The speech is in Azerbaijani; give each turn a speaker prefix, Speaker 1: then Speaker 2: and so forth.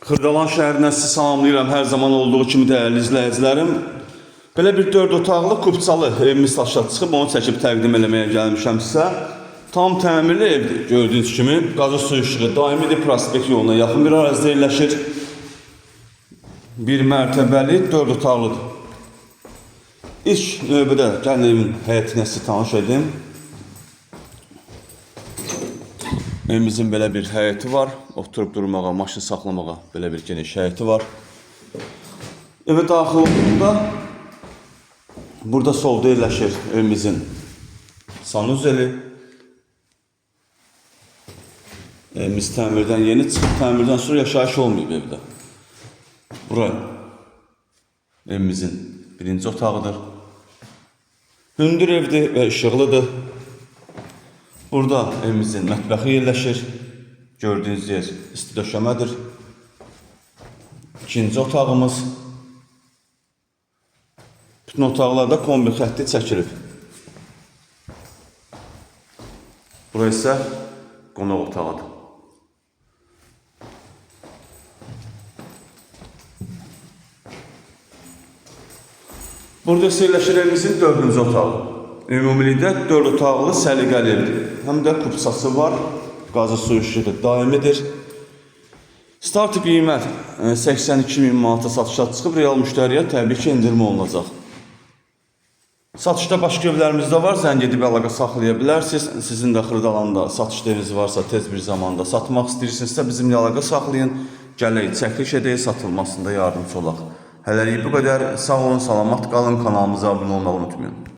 Speaker 1: Xırdalan şəhərindən sizi salamlayıram, hər zaman olduğu kimi dəyərli izləyicilərim. Belə bir 4 otaqlı, kupçalı evimiz satışa çıxıb, onu çəkib təqdim eləməyə gəlmişəm sizə. Tam təmirli evdir, gördüyünüz kimi. Qazı su işığı daimidir, prospekt yoluna yaxın bir ərazidə yerləşir. Bir mərtəbəli, 4 otaqlıdır. İlk növbədə gəlin evin həyətinə sizi tanış edim. Evimizin belə bir həyəti var. Oturub durmağa, maşın saxlamağa belə bir geniş həyəti var. Evə daxil olduğunda burada solda yerləşir evimizin sanuzeli. Evimiz təmirdən yeni çıxıb, təmirdən sonra yaşayış olmayıb evdə. Bura evimizin birinci otağıdır. Hündür evdir və işıqlıdır. Burada evimizin mətbəxi yerləşir. Gördüyünüz yer isti döşəmədir. İkinci otağımız. Bütün otaqlarda kombi xətti çəkilib. Bura isə qonaq otağıdır. Burada isə yerləşir evimizin 4-cü otağı. Ümumilikdə 4 otaqlı səliqəli evdir. Həm də kupçası var, qazı su işığı daimidir. Start qiymət 82.000 manata satışa çıxıb, real müştəriyə təbii ki, endirmə olunacaq. Satışda başqa evlərimiz də var, zəng edib əlaqə saxlaya bilərsiniz. Sizin də Xırdalanda satışda eviniz varsa, tez bir zamanda satmaq istəyirsinizsə, bizimlə əlaqə saxlayın. Gələk, çəkiliş edək, satılmasında yardımcı olaq. Hələlik bu qədər. Sağ olun, salamat qalın, kanalımıza abunə olmağı unutmayın.